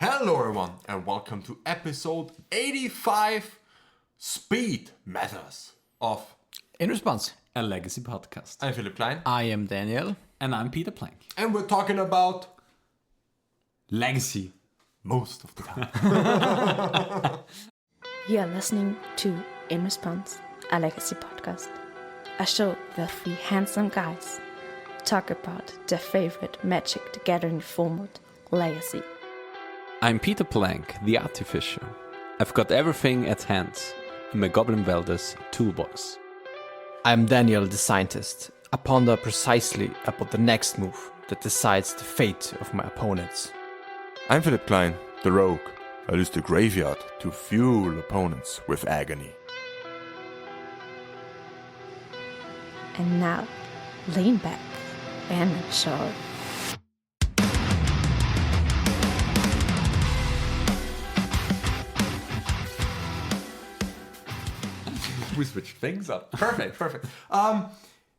Hello everyone and welcome to episode 85 Speed Matters of In Response, a legacy podcast. I'm Philipp Klein I am Daniel. And I'm Peter Plank. and we're talking about Legacy. most of the time. You are listening to In Response, a legacy podcast. A show where three handsome guys talk about their favorite Magic the Gathering format, Legacy. I'm Peter Plank, the artificer. I've got everything at hand in my Goblin Welders toolbox. I'm Daniel, the scientist. I ponder precisely about the next move that decides the fate of my opponents. I'm Philipp Klein, the rogue. I use the graveyard to fuel opponents with agony. And now, lean back and enjoy. We switched things up. Perfect.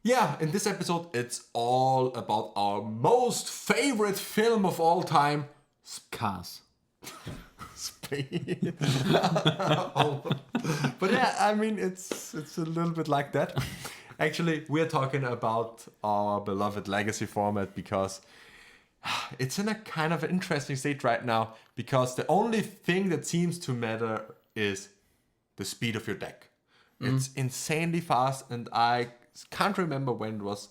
Yeah, in this episode it's all about our most favorite film of all time, Cars. Speed. Oh. But yeah, I mean it's a little bit like that. Actually, we're talking about our beloved legacy format because it's in a kind of interesting state right now because the only thing that seems to matter is the speed of your deck. It's insanely fast and I can't remember when it was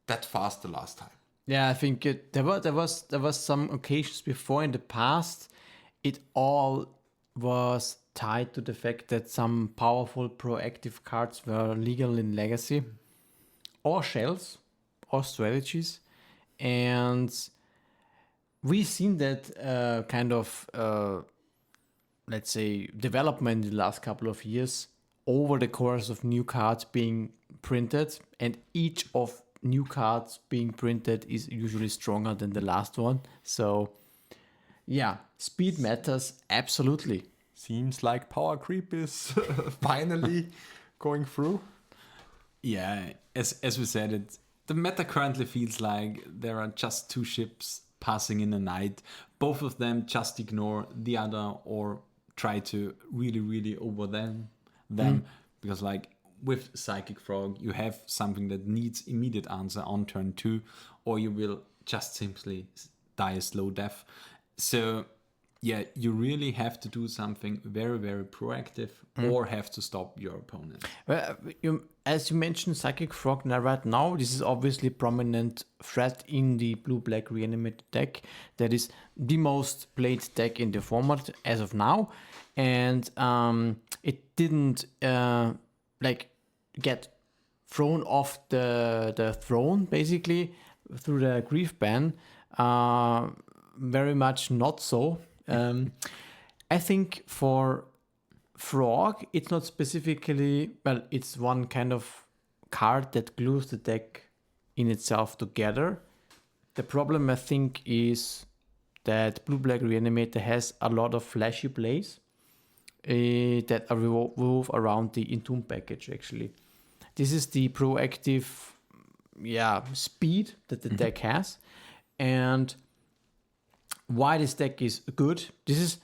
that fast the last time. Yeah, I think there was some occasions before in the past. It all was tied to the fact that some powerful proactive cards were legal in Legacy, or shells, or strategies, and we've seen that kind of let's say development in the last couple of years over the course of new cards being printed, and each of new cards being printed is usually stronger than the last one. So yeah, speed matters absolutely. Seems like power creep is finally going through. Yeah, as we said, the meta currently feels like there are just two ships passing in the night. Both of them just ignore the other or try to really over them. Because like with Psychic Frog, you have something that needs immediate answer on turn 2, or you will just simply die a slow death. So yeah, you really have to do something very proactive or have to stop your opponent. Well, as you mentioned, Psychic Frog, now right now, this is obviously prominent threat in the blue-black Reanimator deck. That is the most played deck in the format as of now. And it didn't get thrown off the throne, basically, through the grief ban. Very much not so. I think for Frog, it's not specifically, well, it's one kind of card that glues the deck in itself together. The problem, I think, is that blue-black Reanimator has a lot of flashy plays that revolve around the Entomb package, actually. This is the proactive speed that the deck has. And why this deck is good, this is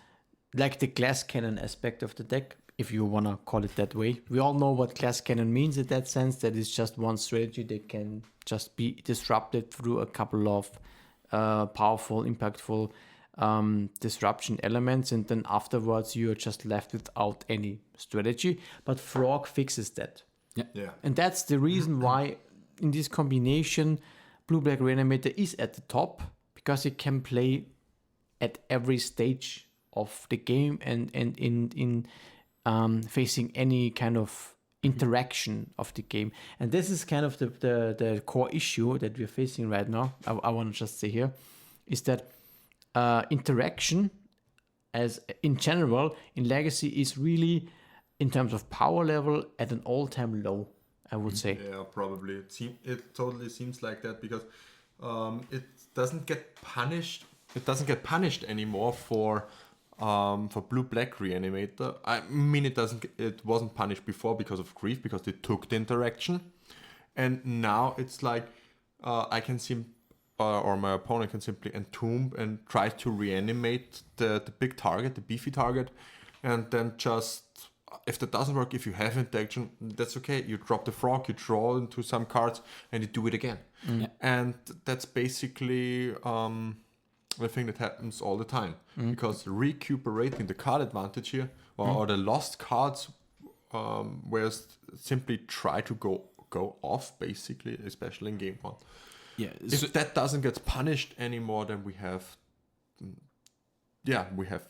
like the glass cannon aspect of the deck, if you want to call it that way. We all know what glass cannon means in that sense. That is just one strategy that can just be disrupted through a couple of powerful, impactful disruption elements, and then afterwards you're just left without any strategy. But Frog fixes that. Yeah. And that's the reason why in this combination blue-black Reanimator is at the top, because it can play at every stage of the game and in facing any kind of interaction of the game. And this is kind of the core issue that we're facing right now. I want to just say here is that interaction as in general in Legacy is really, in terms of power level, at an all-time low, I would say. Yeah, probably. It totally seems like that because it doesn't get punished. It doesn't get punished anymore for blue-black Reanimator. I mean, it wasn't punished before because of grief, because they took the interaction, and now it's like I can or my opponent can simply entomb and try to reanimate the big target, the beefy target, and then just, if that doesn't work, if you have interaction, that's okay. You drop the frog, you draw into some cards, and you do it again. And that's basically the thing that happens all the time. Because recuperating the card advantage here, or the lost cards, where simply try to go off, basically, especially in game 1. Yeah. If that doesn't get punished anymore, then we have the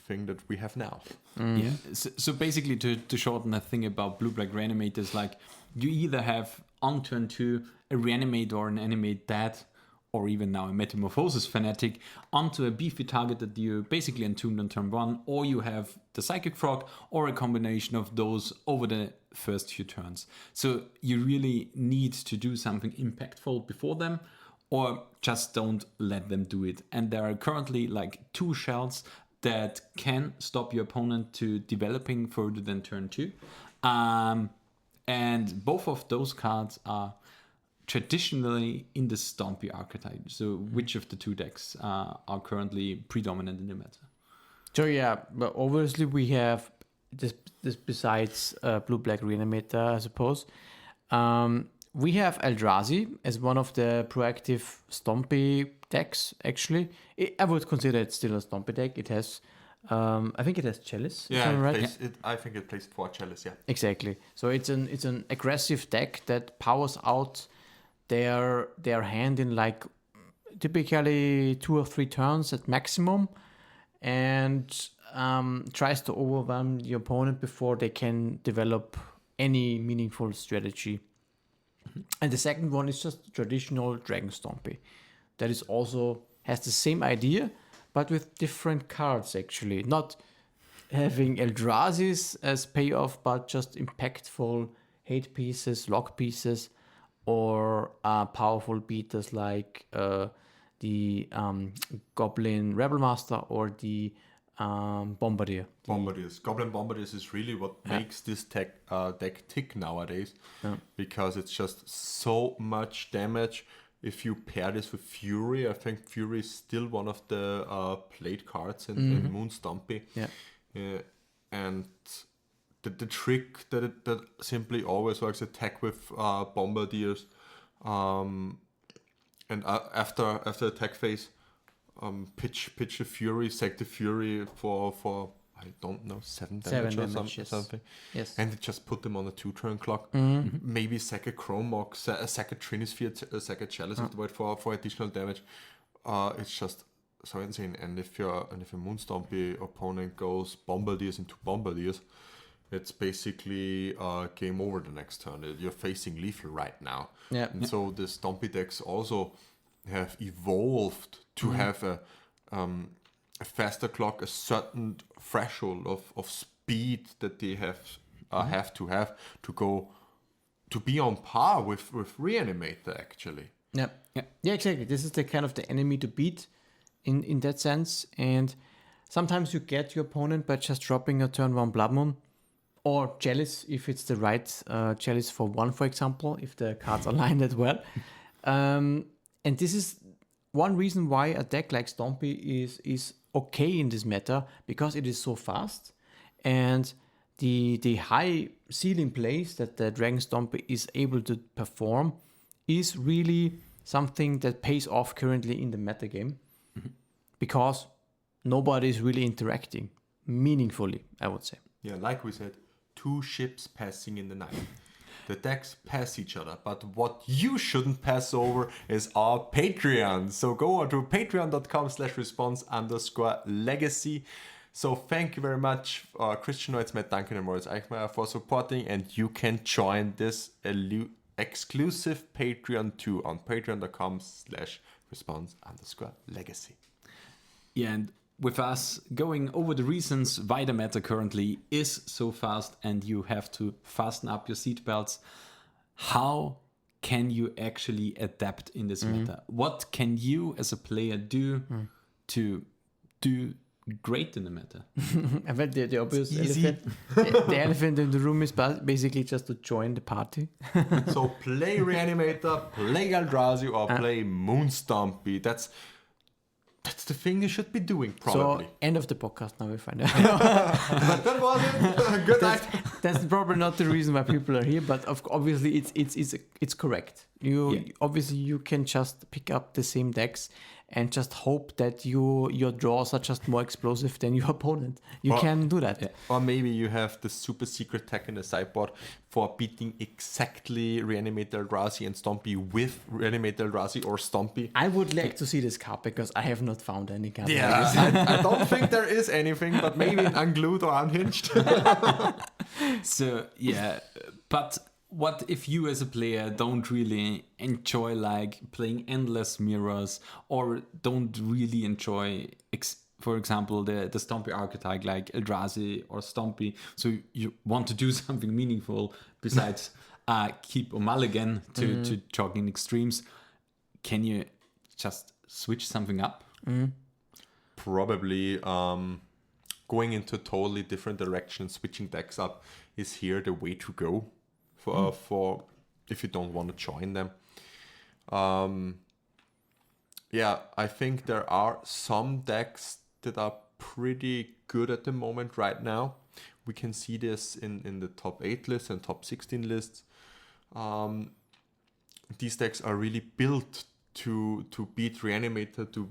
thing that we have now. Yeah. So basically, to shorten the thing about blue-black Reanimators, like you either have on turn 2 a Reanimate or an Animate that, or even now a Metamorphosis Fanatic onto a beefy target that you basically entombed on turn 1, or you have the Psychic Frog, or a combination of those over the first few turns. So you really need to do something impactful before them, or just don't let them do it. And there are currently like 2 shells that can stop your opponent to developing further than turn 2. And both of those cards are traditionally in the Stompy archetype. So which of the 2 decks are currently predominant in the meta? So yeah, but obviously we have this besides blue-black Reanimator, I suppose. We have Eldrazi as one of the proactive Stompy decks, actually. I would consider it still a Stompy deck. It has, I think it has Chalice. if I'm right. I think it plays 4 Chalice, yeah. Exactly. So it's an aggressive deck that powers out their hand in like typically 2 or 3 turns at maximum, and tries to overwhelm the opponent before they can develop any meaningful strategy. And the second one is just traditional Dragon Stompy. That is also has the same idea, but with different cards actually. Not having Eldrazi's as payoff, but just impactful hate pieces, lock pieces, or powerful beaters like the Goblin Rebel Master or the Bombardier. Goblin Bombardiers is really what makes this deck tick nowadays, because it's just so much damage. If you pair this with Fury, I think Fury is still one of the played cards in Moon Stompy. And the trick that simply always works, attack with Bombardiers, and after attack phase, pitch a Fury, sack the Fury for I don't know 7 damage or something. Yes. And it just put them on a 2-turn clock. Maybe sack a Chromok, sack a Trinisphere, sack a Chalice of the Void for additional damage. It's just so insane. And if a Moon Stompy opponent goes Bombardiers into Bombardiers, it's basically game over the next turn. You're facing lethal right now. Yeah. And so the Stompy decks also have evolved to have a faster clock, a certain threshold of speed that they have to go to be on par with Reanimator, actually. Yeah, exactly. This is the kind of the enemy to beat in that sense. And sometimes you get your opponent by just dropping a turn 1 Blood Moon or Chalice, if it's the right Chalice for 1, for example, if the cards align that well. And this is one reason why a deck like Stompy is okay in this meta, because it is so fast, and the high ceiling plays that the Dragon Stompy is able to perform is really something that pays off currently in the meta game, because nobody is really interacting meaningfully, I would say. Yeah, like we said, 2 ships passing in the night. The decks pass each other, but what you shouldn't pass over is our Patreon. So go on to patreon.com/response_legacy. So thank you very much, Christian Neutz, Matt Duncan, and Moritz Eichmeier for supporting, and you can join this exclusive Patreon too on patreon.com/response_legacy. Yeah, and with us going over the reasons why the meta currently is so fast and you have to fasten up your seatbelts, how can you actually adapt in this meta? What can you as a player do to great in the meta. I bet the obvious easy. elephant, the elephant in the room is basically just to join the party. So play Reanimator, play Eldrazi, or play Moon Stompy. That's the thing you should be doing, probably. So end of the podcast now we find out. That was it. Good night. That's probably not the reason why people are here, but obviously it's correct. Obviously you can just pick up the same decks and just hope that your draws are just more explosive than your opponent. You can do that. Yeah. Or maybe you have the super secret tech in the sideboard for beating exactly Reanimator, Eldrazi, and Stompy with Reanimator, Eldrazi, or Stompy. I would like to see this card because I have not found any card. Yeah, I don't think there is anything, but maybe unglued or unhinged. So, yeah, but what if you as a player don't really enjoy like playing endless mirrors, or don't really enjoy, for example, the Stompy archetype like Eldrazi or Stompy, so you want to do something meaningful besides keep a mulligan to jogging extremes, can you just switch something up? Probably going into totally different directions, switching decks up is here the way to go. For if you don't want to join them. I think there are some decks that are pretty good at the moment right now. We can see this in the top 8 lists and top 16 lists. These decks are really built to beat Reanimator, to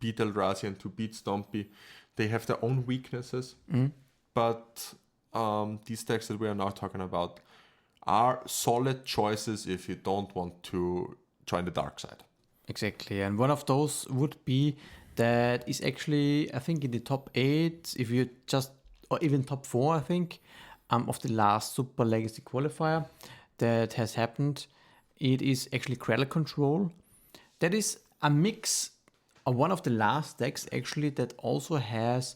beat Eldrazi, and to beat Stompy. They have their own weaknesses, but these decks that we are now talking about are solid choices if you don't want to join the dark side. Exactly, and one of those would be that is actually, I think, in the top 8, if you just, or even top 4, I think, of the last Super Legacy qualifier that has happened. It is actually Cradle Control. That is a mix of one of the last decks, actually, that also has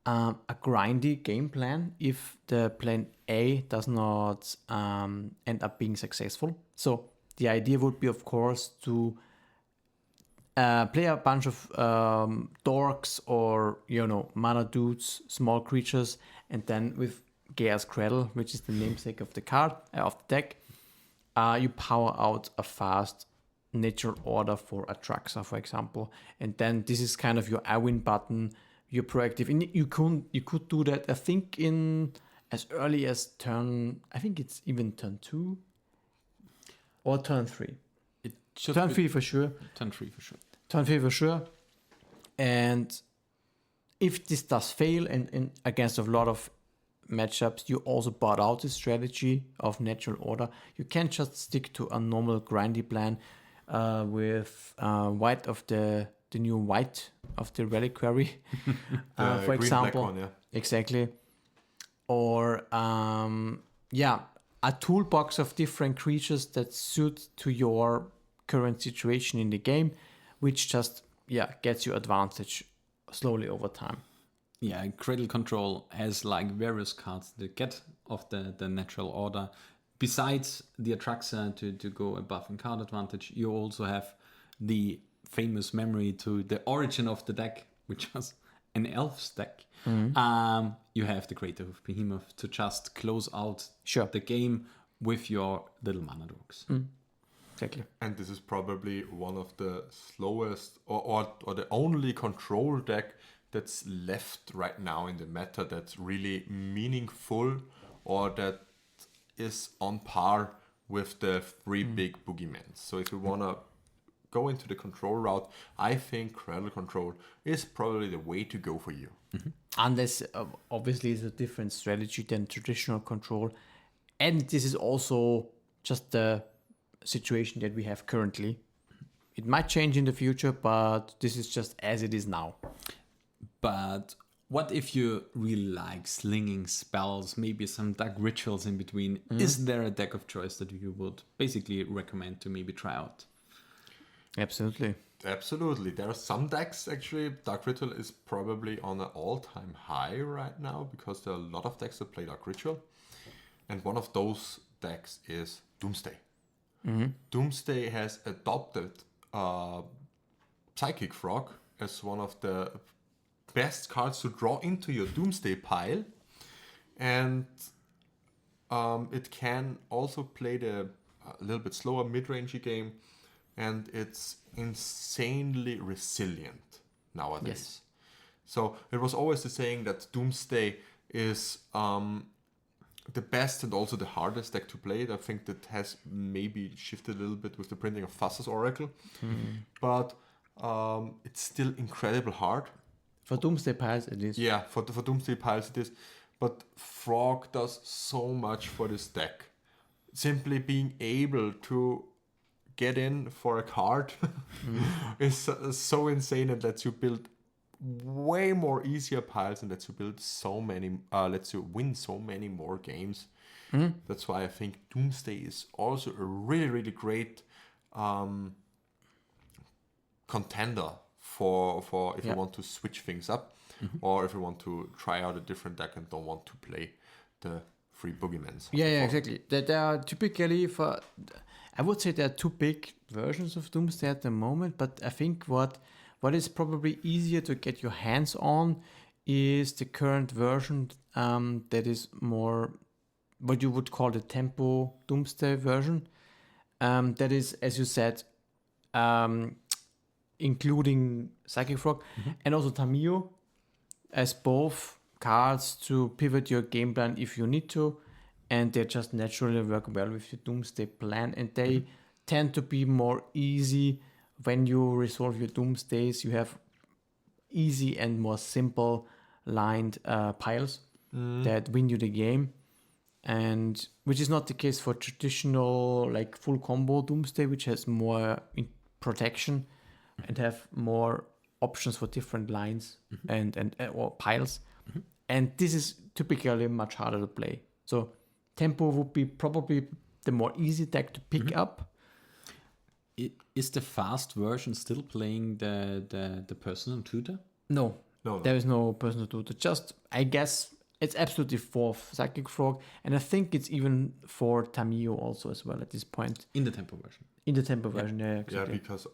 a grindy game plan if the plan A does not end up being successful. So the idea would be, of course, to play a bunch of dorks or, mana dudes, small creatures, and then with Gaea's Cradle, which is the namesake of the card, of the deck, you power out a fast natural order for Atraxa, for example. And then this is kind of your I win button. You're proactive. And you could do that, I think, in as early as turn, I think it's even turn 2 or turn 3. It should turn be 3 for sure. Turn 3 for sure. Turn 3 for sure. And if this does fail, and against a lot of matchups, you also bought out the strategy of natural order. You can't just stick to a normal grindy plan with white of the new white of the reliquary, for example. One, yeah. Exactly. Or a toolbox of different creatures that suit to your current situation in the game, which just gets you advantage slowly over time. Yeah, Cradle Control has like various cards that get of the natural order. Besides the Atraxa to go above in card advantage, you also have the famous memory to the origin of the deck, which was an Elves deck. You have the Creator of Behemoth to just close out the game with your little mana dogs. Exactly. And this is probably one of the slowest or the only control deck that's left right now in the meta that's really meaningful, or that is on par with the 3 big boogeymen. So if you want to go into the control route, I think Cradle Control is probably the way to go for you. Unless, obviously, it's a different strategy than traditional control. And this is also just the situation that we have currently. It might change in the future, but this is just as it is now. But what if you really like slinging spells, maybe some dark rituals in between? Is there a deck of choice that you would basically recommend to maybe try out? Absolutely. There are some decks, actually. Dark Ritual is probably on an all-time high right now because there are a lot of decks that play Dark Ritual. And one of those decks is Doomsday. Doomsday has adopted Psychic Frog as one of the best cards to draw into your Doomsday pile, and it can also play a little bit slower mid-rangey game, and it's insanely resilient nowadays. Yes. So it was always the saying that Doomsday is the best and also the hardest deck to play. I think that has maybe shifted a little bit with the printing of Thassa's Oracle, but it's still incredibly hard. For Doomsday piles, it is. Yeah, for Doomsday piles it is. But Frog does so much for this deck. Simply being able to get in for a card is so insane, and lets you build way more easier piles and lets you build so many, lets you win so many more games. That's why I think Doomsday is also a really, really great contender for if you want to switch things up, or if you want to try out a different deck and don't want to play the free boogeymen. Yeah, exactly. There are typically I would say there are two big versions of Doomsday at the moment, but I think what is probably easier to get your hands on is the current version that is more what you would call the tempo Doomsday version. That is, as you said, including Psychic Frog and also Tamiyo as both cards to pivot your game plan if you need to, and they just naturally work well with your Doomsday plan, and they tend to be more easy when you resolve your Doomsdays. You have easy and more simple lined piles that win you the game, and which is not the case for traditional like full combo Doomsday, which has more protection and have more options for different lines and or piles. And this is typically much harder to play. So Tempo would be probably the more easy deck to pick up. Is the fast version still playing the personal tutor? No. No. There is no personal tutor. Just, I guess, it's absolutely for Psychic Frog, and I think it's even for Tamiyo also as well at this point. In the tempo version. In the tempo version, yeah, exactly. Yeah, because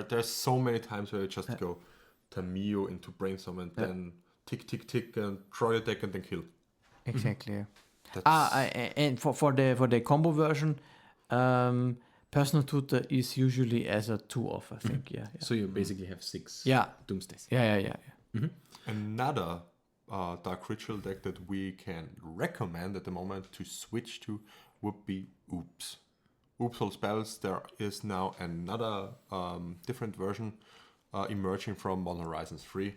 there's so many times where you just go Tamiyo into Brainstorm and then tick and draw your deck and then kill. Exactly. Yeah. And for the combo version, personal tutor is usually as a 2-off, I think. Yeah. So you basically have 6 Doomsdays. Yeah. Another Dark Ritual deck that we can recommend at the moment to switch to would be Oops. Oops All Spells. There is now another different version emerging from Modern Horizons 3.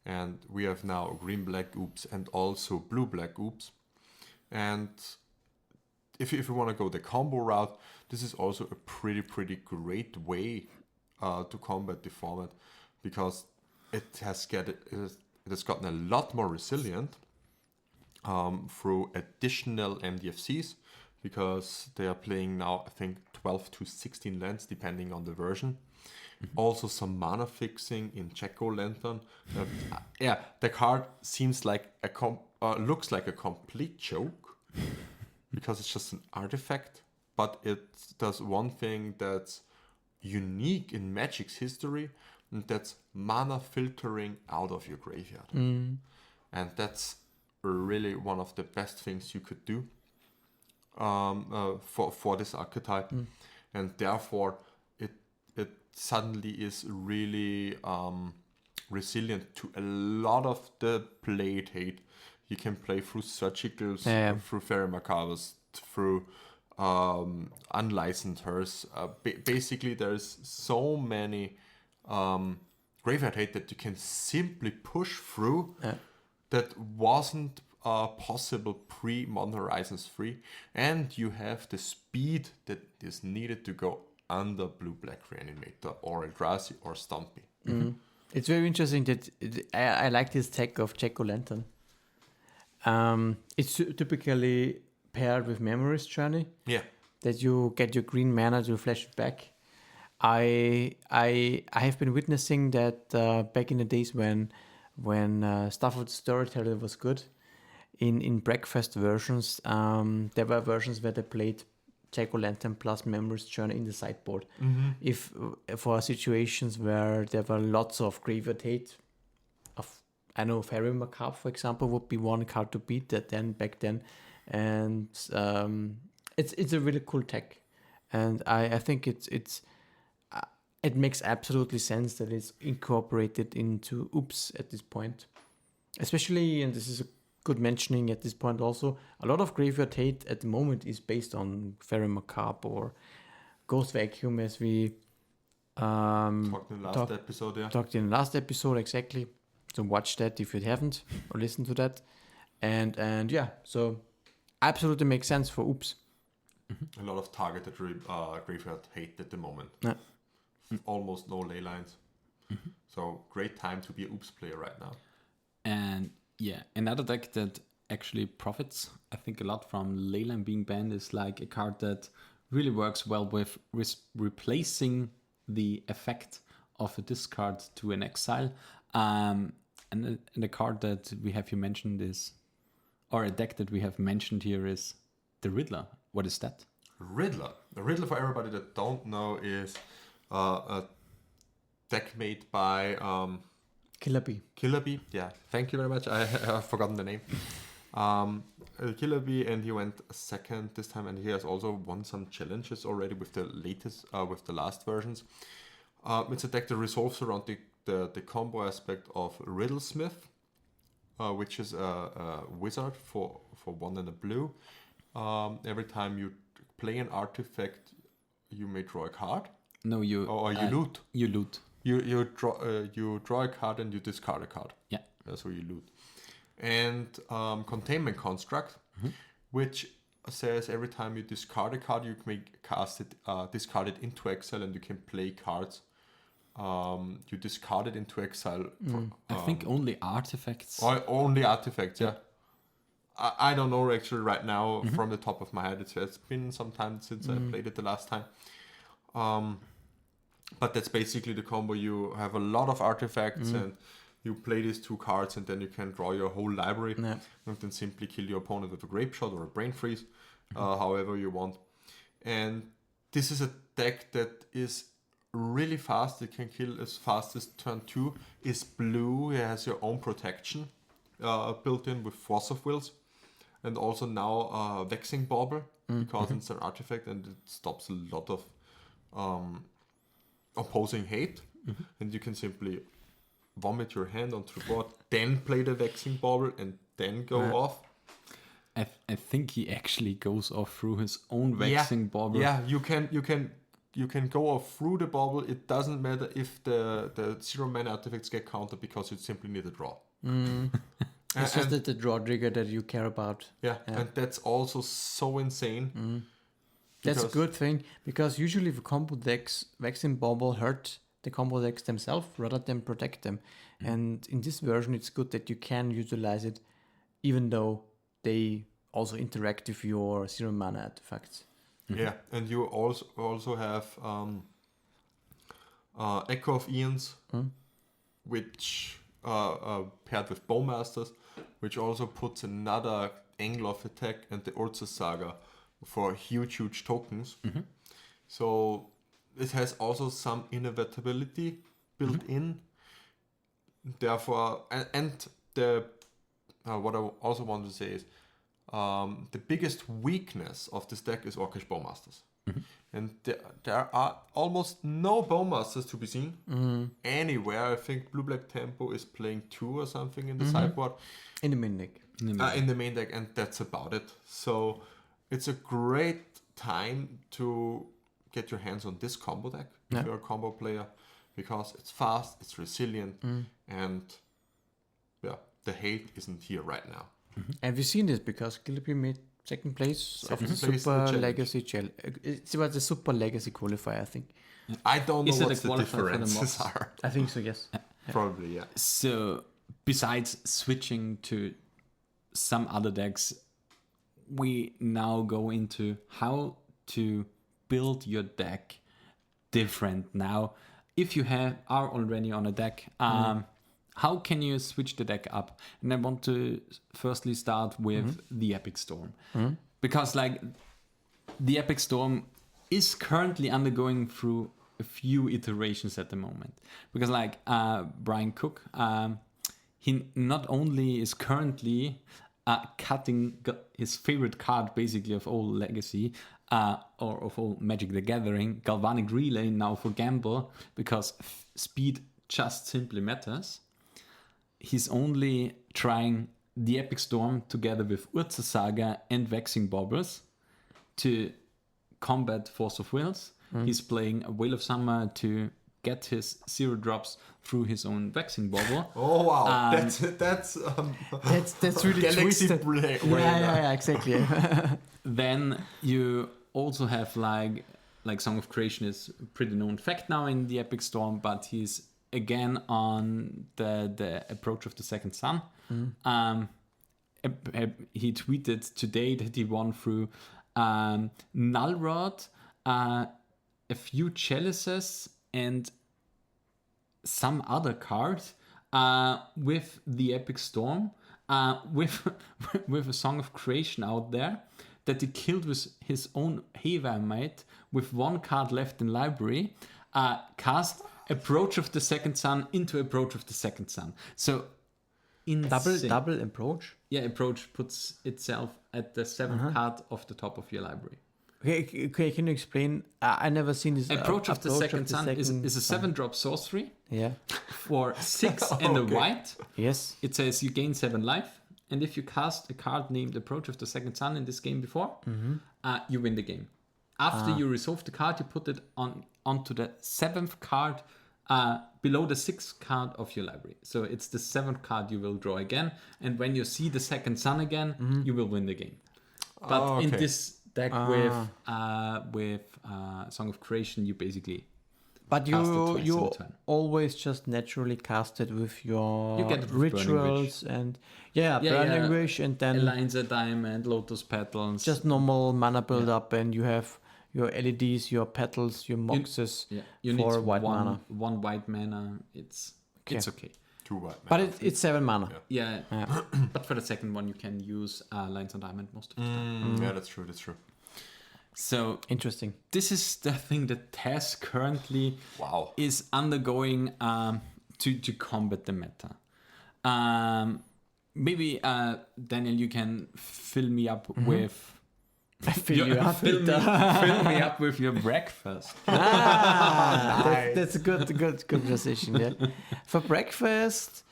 And we have now green-black Oops and also blue-black Oops. And if you want to go the combo route, this is also a pretty great way to combat the format, because it has gotten a lot more resilient through additional MDFCs, because they are playing now, I think, 12 to 16 lands depending on the version. Also some mana fixing in Jack-O-Lantern. The card seems like looks like a complete joke because it's just an artifact, but it does one thing that's unique in Magic's history, and that's mana filtering out of your graveyard. And that's really one of the best things you could do for this archetype. And therefore it suddenly is really resilient to a lot of the played hate. You can play through Surgicals, through Fairy Macabres, through Unlicensed Hearse. Basically, there's so many graveyard hate that you can simply push through that wasn't possible pre-Modern Horizons 3. And you have the speed that is needed to go under Blue-Black Reanimator or Eldrazi or Stompy. It's very interesting that I like this tech of Jack-O-Lantern. It's typically paired with Memory's Journey. Yeah. That you get your green mana to flash it back. I have been witnessing that back in the days when Stafford Storyteller was good. In breakfast versions, there were versions where they played Jack-O-Lantern plus Memory's Journey in the sideboard. If for situations where there were lots of graveyard hate of I know Fairy Macabre, for example, would be one card to beat back then, and it's a really cool tech, and I think it makes absolutely sense that it's incorporated into Oops at this point, especially, and this is a good mentioning at this point also, a lot of Graveyard Hate at the moment is based on Fairy Macabre or Ghost Vacuum, as we Talked in the last episode, yeah. Talked in the last episode, exactly. So watch that if you haven't, or listen to that. And yeah, so absolutely makes sense for Oops. A lot of targeted Graveyard Hate at the moment. Yeah. Almost no ley lines. So great time to be an Oops player right now. And yeah, another deck that actually profits, I think, a lot from Leyline being banned is like a card that really works well with replacing the effect of a discard to an exile. And the card that we have mentioned is, or a deck that we have mentioned here is the Riddler. What is that? Riddler. The Riddler, for everybody that don't know, is a deck made by Killer Bee. Killer Bee. Yeah, thank you very much. I have forgotten the name. Killer Bee, and he went second this time, and he has also won some challenges already with the latest, with the last versions. It's a deck that resolves around the combo aspect of Riddlesmith, which is a wizard for 1 and a blue. Every time you play an artifact, you may draw a card. No, you loot. You loot. You draw a card and you discard a card. Yeah. So you loot. And Containment Construct, which says every time you discard a card, you may cast it, discard it into exile, and you can play cards. You discard it into exile. I think only artifacts. Only artifacts, yeah. I don't know actually right now from the top of my head. It's been some time since I played it the last time. But that's basically the combo. You have a lot of artifacts and you play these 2 cards, and then you can draw your whole library and then simply kill your opponent with a Grape Shot or a Brain Freeze, however you want. And this is a deck that is really fast. It can kill as fast as turn 2. It's blue. It has your own protection built in with Force of Wills, and also now Vexing Bauble, because it's an artifact and it stops a lot of opposing hate. And you can simply vomit your hand onto the board, then play the Vexing Bauble, and then go off. I think he actually goes off through his own Vexing Bauble. Yeah, you can go off through the bauble. It doesn't matter if the 0-mana artifacts get countered, because you simply need a draw. It's just the draw trigger that you care about. Yeah, and that's also so insane. That's a good thing, because usually the combo decks, Vexing Bauble hurt the combo decks themselves rather than protect them. And in this version, it's good that you can utilize it, even though they also interact with your 0-mana artifacts. Yeah, and you also have Echo of Eons, which paired with Bowmasters, which also puts another angle of attack, and the Urza Saga for huge tokens. So it has also some inevitability built in. Therefore, and the what I also want to say is the biggest weakness of this deck is Orcish Bowmasters. And there are almost no Bowmasters to be seen anywhere. I think Blue-Black Tempo is playing 2 or something in the sideboard. In the main deck. In the main deck, and that's about it. So it's a great time to get your hands on this combo deck if you're a combo player, because it's fast, it's resilient, and the hate isn't here right now. Have you seen this? Because Gillespie made second place of the place Super in the Legacy It was the Super Legacy qualifier, I think. I don't know Is it what a the qualifier for the differences mobs? are. I think so, yes. Probably, yeah. So besides switching to some other decks, we now go into how to build your deck different now. If you are already on a deck, how can you switch the deck up? And I want to firstly start with the Epic Storm, because like the Epic Storm is currently undergoing through a few iterations at the moment, because like Brian Cook, he not only is currently cutting his favorite card, basically, of all Legacy, or of all Magic the Gathering, Galvanic Relay, now for Gamble, because speed just simply matters. He's only trying the Epic Storm together with Urza Saga and Vexing Baubles to combat Force of Wills. He's playing a Whale of Summer to get his 0 drops through his own Vexing Bauble. Oh wow, that's really Galaxy twisted. way. Yeah, exactly. Then you also have like Song of Creation is a pretty known fact now in the Epic Storm, but he's again on the Approach of the Second Sun. He tweeted today that he won through Nullrod, a few Chalices, and some other cards with the Epic Storm, with a Song of Creation out there that he killed with his own Haywire Might with 1 card left in library, cast Approach of the Second Sun into Approach of the Second Sun. So insane. Double approach. Yeah, Approach puts itself at the 7th card of the top of your library. Okay, can you explain? I never seen this. Approach of the Second Sun is a 7-drop sorcery Yeah. for 6 and a white. Yes. It says you gain 7 life, and if you cast a card named Approach of the Second Sun in this game before, you win the game. After you resolve the card, you put it onto the 7th card below the 6th card of your library. So it's the 7th card you will draw again, and when you see the Second Sun again, you will win the game. But in this deck with Song of Creation, you basically But cast it twice in you a turn. always just naturally cast it with your You get it with Burning rituals and Burning Wish, and then Alliance Diamond, Lotus Petals. just normal mana build up, and you have your LEDs, your petals, your moxes you for need white mana. One white mana. It's okay. 2 white. But it's 7 mana. Yeah. But for the second one, you can use Alliance Diamond most of the time. Yeah, that's true. So Interesting. this is the thing that Tess currently Wow. is undergoing to combat the meta. Maybe Daniel, you can fill me up with. Fill you up. Fill me up with your breakfast. That's a good conversation. Yeah. For breakfast,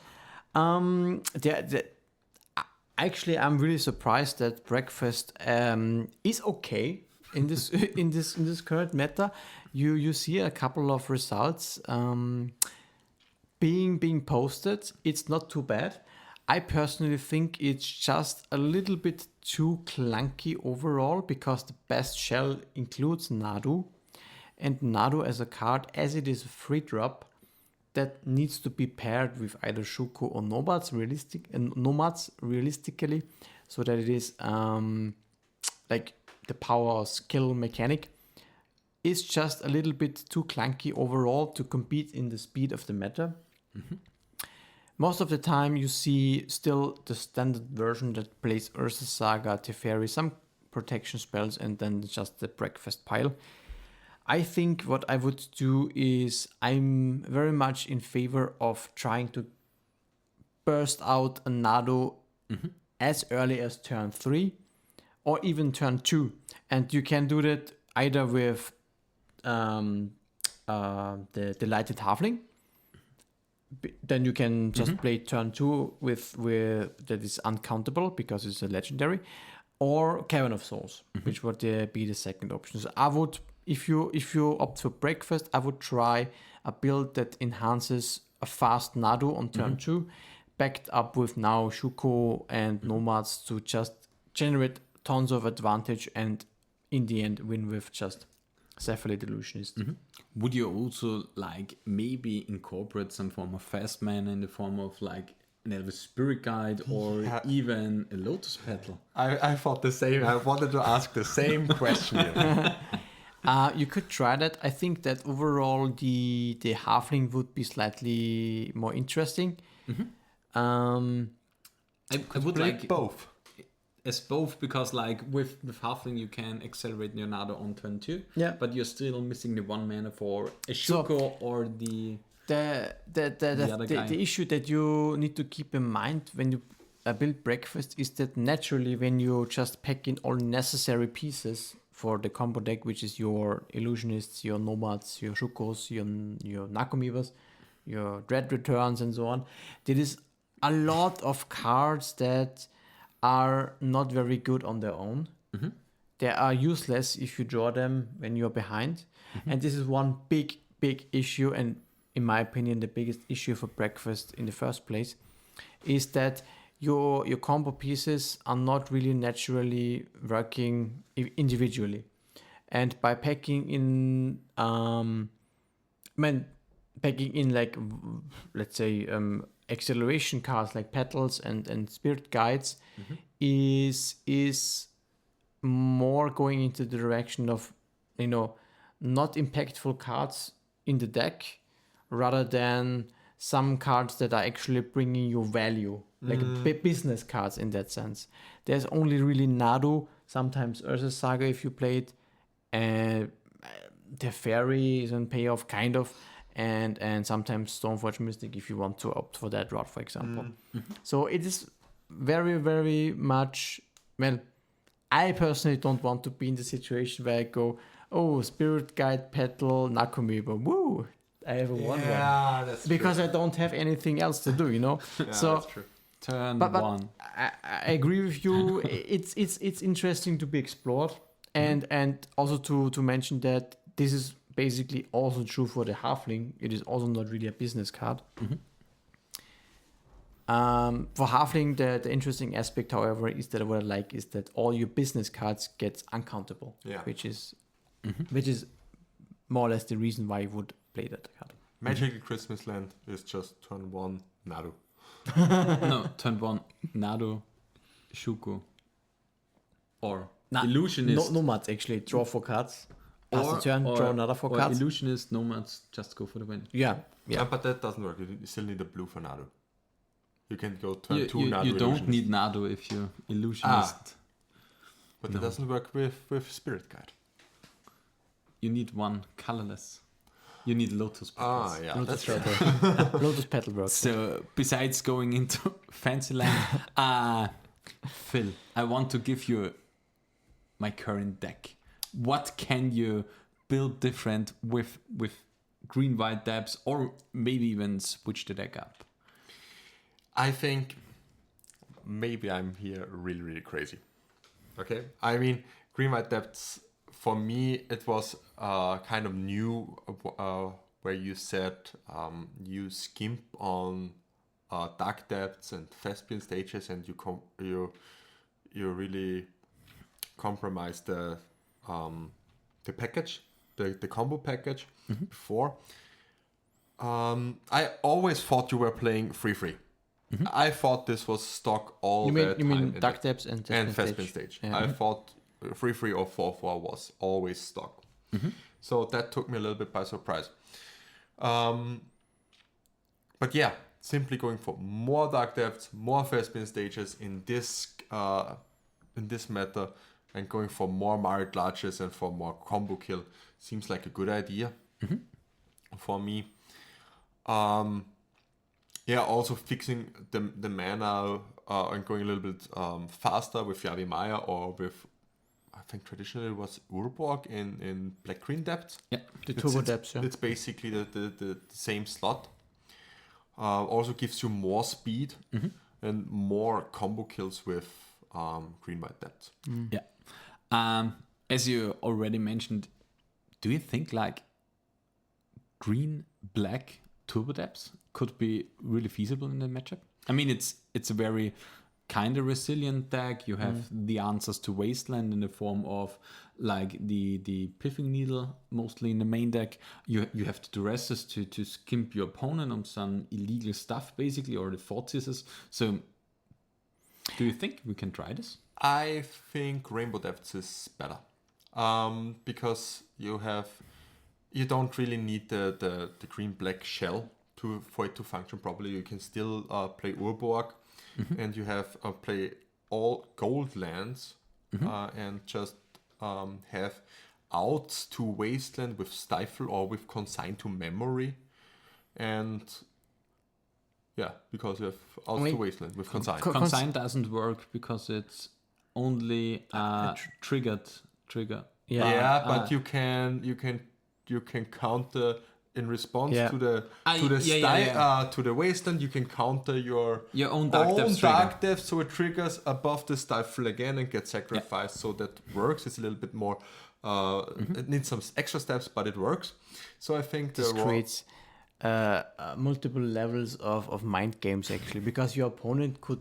actually, I'm really surprised that breakfast is okay in this in this current meta. You see a couple of results being posted. It's not too bad. I personally think it's just a little bit too clunky overall, because the best shell includes Nadu, and Nadu as a card, as it is a free drop, that needs to be paired with either Shuko or Nomads realistically, so that it is like the power skill mechanic is just a little bit too clunky overall to compete in the speed of the meta. Most of the time you see still the standard version that plays Urza Saga, Teferi, some protection spells, and then just the breakfast pile. I think what I would do is I'm very much in favor of trying to burst out a Nado as early as turn 3 or even turn 2. And you can do that either with the Delighted Halfling. Then you can just play turn 2 with that is uncountable because it's a legendary, or Cavern of Souls, which would be the second option. So I would, if you opt for breakfast, I would try a build that enhances a fast Nadu on turn 2, backed up with now Shuko and Nomads to just generate tons of advantage and in the end win with just Cephalid Illusionist. Would you also maybe incorporate some form of fast mana in the form of an Elvis Spirit Guide or even a Lotus Petal? I thought the same. I wanted to ask the same question. You could try that. I think that overall the Halfling would be slightly more interesting. I would like both. As both, because with Halfling you can accelerate Leonardo on turn 2, Yeah. but you're still missing the 1 mana for a Shuko or the The issue that you need to keep in mind when you build breakfast is that naturally when you just pack in all necessary pieces for the combo deck, which is your illusionists, your nomads, your shukos, your nakomibas, your dread returns and so on, there is a lot of cards that are not very good on their own. They are useless if you draw them when you're behind. And this is one big issue, and in my opinion the biggest issue for breakfast in the first place, is that your combo pieces are not really naturally working individually. And by packing in packing in, like, let's say, acceleration cards like petals and spirit guides is more going into the direction of, not impactful cards in the deck, rather than some cards that are actually bringing you value, like business cards in that sense. There's only really Nadu, sometimes Urza's Saga if you play it, and the Fairy is on payoff, kind of, and sometimes Stoneforge Mystic if you want to opt for that route, for example. So it is very, very much, well, I personally don't want to be in the situation where I go, oh, Spirit Guide, Petal, Nakomiba, woo, I have a 1/1. Yeah, that's because true. I don't have anything else to do, Yeah, so that's true. Turn but one. I agree with you. It's interesting to be explored, and also to mention that this is basically also true for the Halfling. It is also not really a business card. For Halfling, the interesting aspect, however, is that what I like is that all your business cards get uncountable, Yeah. which is more or less the reason why you would play that card. Magical Christmas Land is just turn 1 Nadu. No, turn one, Nado, Shuko, or Illusionist. Nomads actually draw 4 cards. Pass the turn, draw another 4 or cards. Illusionist, Nomads, just go for the win. Yeah. But that doesn't work. You still need a blue for Nadu. You can go turn You, 2 you, Nadu. you don't Illusionist. need Nado if you're Illusionist. But it doesn't work with Spirit Guide. You need one colorless. You need Lotus Petals. Yeah, Lotus that's Petal. Lotus Petal works. So besides going into Fantasyland, Phil, I want to give you my current deck. What can you build different with green-white depths, or maybe even switch the deck up? I think maybe I'm here really, really crazy. Okay? I mean, Green White Depths, for me, it was kind of new, where you said you skimp on Dark Depths and Thespian stages, and you really compromise the package, the combo package before. I always thought you were playing free. I thought this was stock all You the time. mean Dark Depths and Thespian stage. Yeah. I thought 3/3 or 4/4 was always stock. So that took me a little bit by surprise. But yeah, simply going for more Dark Depths, more Thespian stages in this meta, and going for more Married Larches and for more combo kill seems like a good idea for me. Also fixing the mana and going a little bit faster with Reanimator, or with, I think traditionally it was Urborg in Black-Green Depths. Yeah, The Turbo Depths, yeah. It's basically the same slot. Also gives you more speed and more combo kills with Green-White Depths. Yeah. As you already mentioned, do you think like green-black Turbo Depths could be really feasible in the matchup? I mean, it's a very kind of resilient deck. You have the answers to Wasteland in the form of like the Piffing Needle, mostly in the main deck. You have the Duresses to skimp your opponent on some illegal stuff, basically, or the Fort Scissors. So do you think we can try this? I think Rainbow Depths is better, because you don't really need the green-black shell for it to function properly. You can still play Urborg, and you have play all gold lands, and just have outs to Wasteland with Stifle or with Consign to Memory, and because you have also Only- Wasteland with Consign. Consign doesn't work because it's only trigger. But you can counter in response Yeah. to the to the Wasteland. You can counter your own Dark Depths trigger. Dark Depth, so it triggers above the Stifle again and gets sacrificed. So that works. It's a little bit more. It needs some extra steps, but it works. So I think This creates multiple levels of mind games actually, because your opponent could,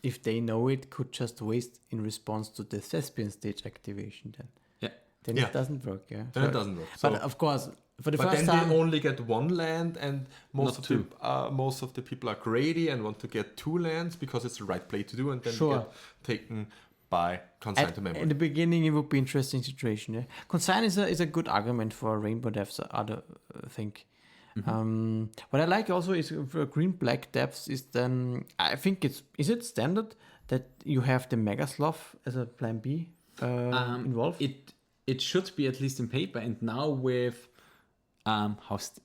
if they know it, could just waste in response to the Thespian stage activation. Then it doesn't work. Then it doesn't work. But of course, for the but first then time, they only get one land, and Not two. most of the people are greedy and want to get 2 lands because it's the right play to do, and then they get taken by Consign to Memory. in the beginning, it would be interesting situation. Yeah, Consign is a good argument for Rainbow Depths. I think. What I like also is for green black depths is then I think is it standard that you have the Mega Sloth as a plan B involved? It should be, at least in paper, and now with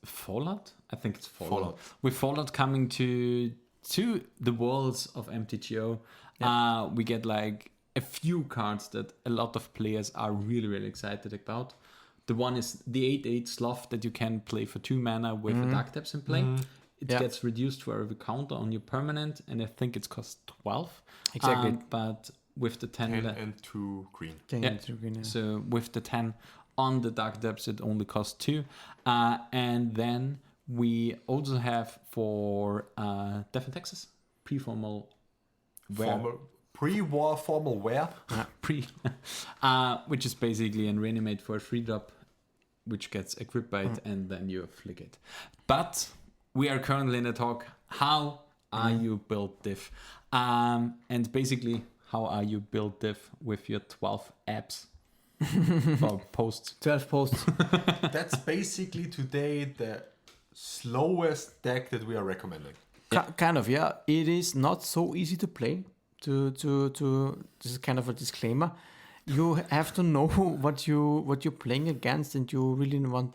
Fallout? I think it's Fallout. With Fallout coming to the walls of MTGO, we get like a few cards that a lot of players are really, really excited about. The one is the 8/8 Sloth that you can play for 2 mana with a Dark Depths in play. It gets reduced for every counter on your permanent, and I think it costs 12. Exactly. But with the 10 and 2 green. So with the 10 on the Dark Depths, it only costs 2. And then we also have for Death and Taxes, pre-formal Pre-war formal wear. Which is basically an Reanimate for a 3-drop, which gets equipped by it, and then you flick it. But we are currently in a talk, how are you built diff? And basically, how are you built diff with your 12 apps or posts? 12 posts. That's basically today the slowest deck that we are recommending. Kind of, yeah. It is not so easy to play. To this is kind of a disclaimer. You have to know what you're playing against, and you really want.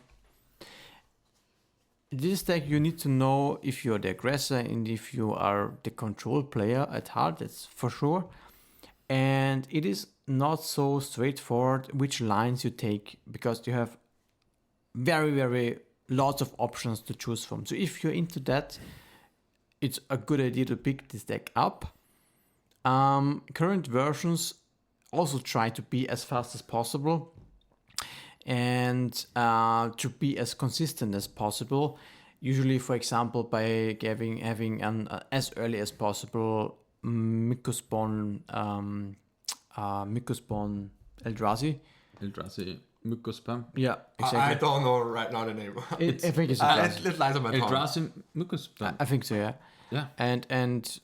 This deck, you need to know if you're the aggressor and if you are the control player at heart. That's for sure. And it is not so straightforward which lines you take, because you have very, very lots of options to choose from. So if you're into that, it's a good idea to pick this deck up. Current versions also try to be as fast as possible and to be as consistent as possible. Usually, for example, by having an as early as possible Mycospawn Eldrazi. Mycospam. Yeah, exactly. I don't know right now the name. I think it's Eldrazi. It lies on my tongue. Eldrazi Mycospam. I think so, yeah. Yeah. And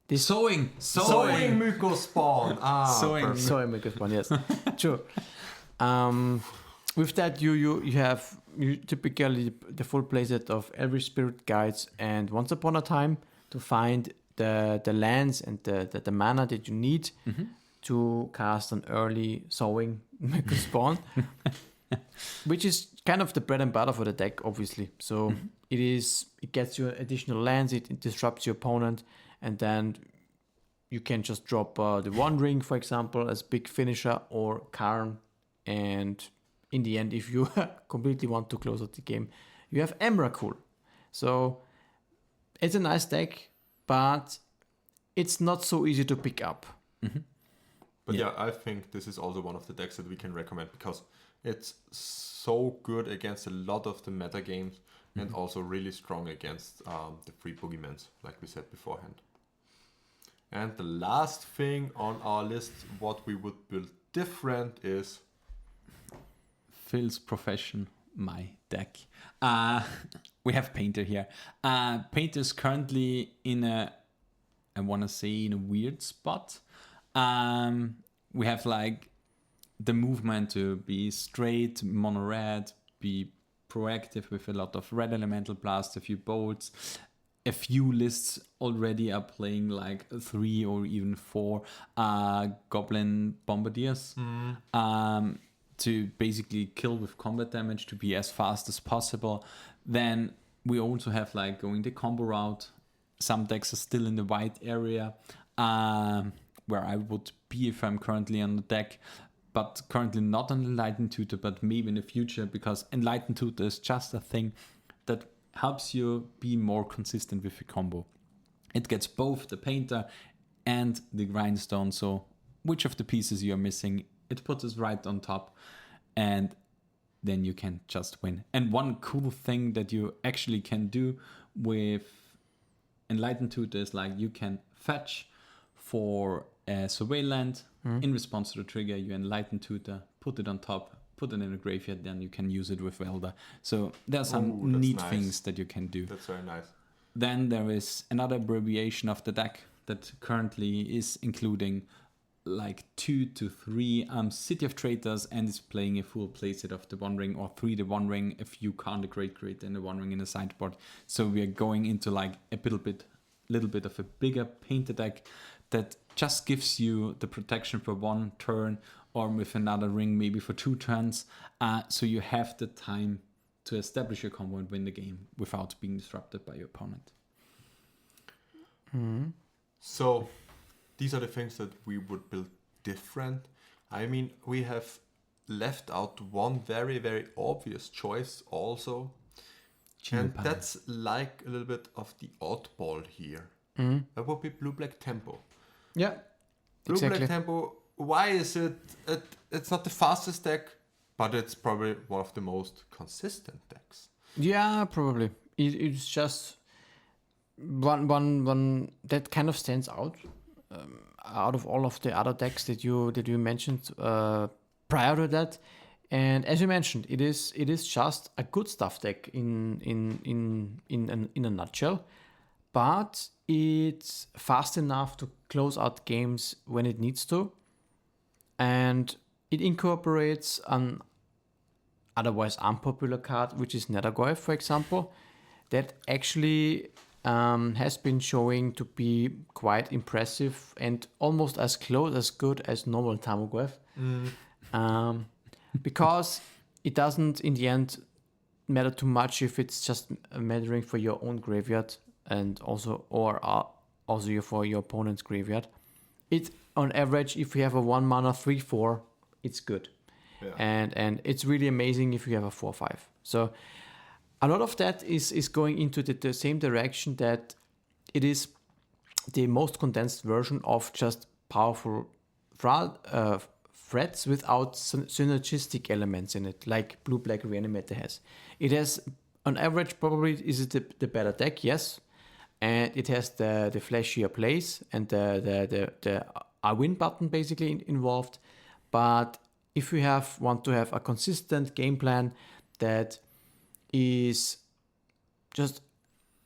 this Sowing Mycospawn. Sowing. Perfect. Sorry, Mycospawn, yes. True. With that, you have typically the full playset of every Spirit Guides and Once Upon a Time to find the lands and the mana that you need to cast an early Sowing Mycospawn, which is kind of the bread and butter for the deck, obviously. So it gets you additional lands, it disrupts your opponent, and then you can just drop the One Ring, for example, as big finisher, or Karn, and in the end, if you completely want to close out the game, you have Emrakul. So it's a nice deck, but it's not so easy to pick up. But yeah, I think this is also one of the decks that we can recommend because it's so good against a lot of the meta games and also really strong against the free boogeymans, like we said beforehand. And the last thing on our list, what we would build different is Phil's profession, my deck. We have Painter here. Painter's currently in a weird spot. We have like the movement to be straight, mono red, be proactive with a lot of red elemental blast, a few bolts. A few lists already are playing like 3 or even 4 goblin bombardiers to basically kill with combat damage, to be as fast as possible. Then we also have like going the combo route. Some decks are still in the white area, where I would be if I'm currently on the deck, but currently not on Enlightened Tutor, but maybe in the future, because Enlightened Tutor is just a thing that helps you be more consistent with the combo. It gets both the painter and the grindstone, so which of the pieces you're missing, it puts us right on top, and then you can just win. And one cool thing that you actually can do with Enlightened Tutor is like you can fetch for a survey land. In response to the trigger, you Enlightened Tutor, put it on top, put it in a graveyard, then you can use it with Welder. So there are some neat things that you can do. That's very nice. Then there is another abbreviation of the deck that currently is including like 2 to 3 City of Traitors, and is playing a full playset of the One Ring, or 3 the One Ring if you can't create and the One Ring in the sideboard. So we are going into like a little bit of a bigger painted deck that just gives you the protection for 1 turn, or with another ring maybe for 2 turns. So you have the time to establish your combo and win the game without being disrupted by your opponent. So these are the things that we would build different. I mean, we have left out one very, very obvious choice also. And that's like a little bit of the oddball here. That would be blue-black tempo. Yeah, Blue-black tempo, why is it? It's not the fastest deck, but it's probably one of the most consistent decks. Yeah, probably. It's just one that kind of stands out of all of the other decks that you mentioned prior to that. And as you mentioned, it is just a good stuff deck in a nutshell, but it's fast enough to close out games when it needs to, and it incorporates an otherwise unpopular card, which is Nethergoyf, for example, that actually has been showing to be quite impressive and almost as close as good as normal Tarmogoyf. Because it doesn't in the end matter too much if it's just mattering for your own graveyard and also for your opponent's graveyard. It on average, if you have a 1 mana 3/4, it's good. Yeah. And it's really amazing if you have a 4/5. So a lot of that is going into the same direction, that it is the most condensed version of just powerful threats without synergistic elements in it, like blue-black Reanimator has. It has, on average, probably is it the better deck, yes. And it has the flashier plays and the I win button basically involved. But if you want to have a consistent game plan that is just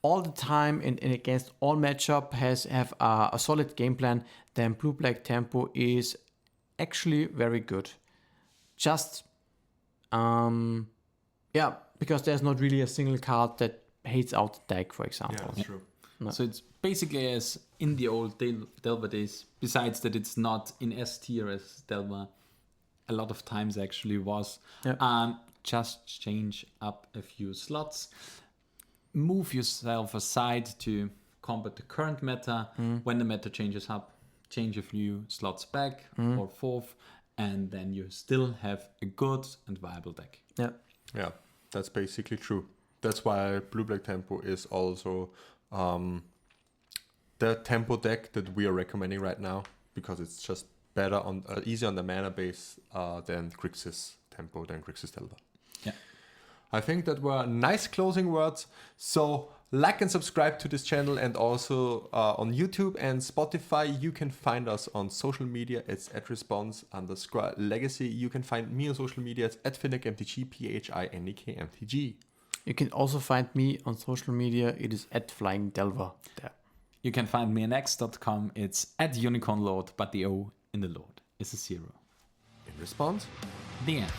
all the time and against all matchup have a solid game plan, then blue-black tempo is actually very good. Just because there's not really a single card that hates out the deck, for example. Yeah, that's true. No. So it's basically as in the old Delver days, besides that it's not in S tier as Delver a lot of times actually was. Just change up a few slots, move yourself aside to combat the current meta. When the meta changes up, change a few slots back or forth, and then you still have a good and viable deck. Yeah, that's basically true. That's why blue-black tempo is also the tempo deck that we are recommending right now, because it's just better on easier on the mana base than Grixis tempo, than Grixis Delver. Yeah, I think that were nice closing words. So like and subscribe to this channel, and also on YouTube and Spotify. You can find us on social media. It's @response_legacy. You can find me on social media. It's @FinnekMTG, PHINEKMTG. You can also find me on social media. It is @FlyingDelver there. You can find me on x.com. It's @UnicornLord, but the O in the Lord is a 0. In response, The end.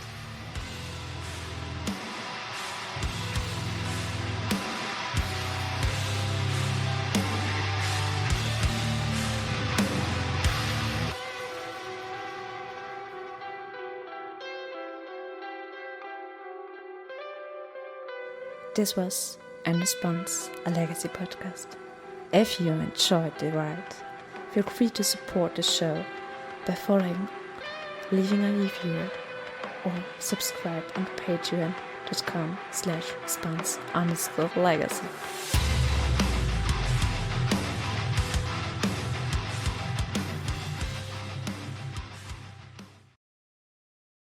This was and Response, a legacy podcast. If you enjoyed the ride, feel free to support the show by following, leaving a review, or subscribe on patreon.com/response_legacy.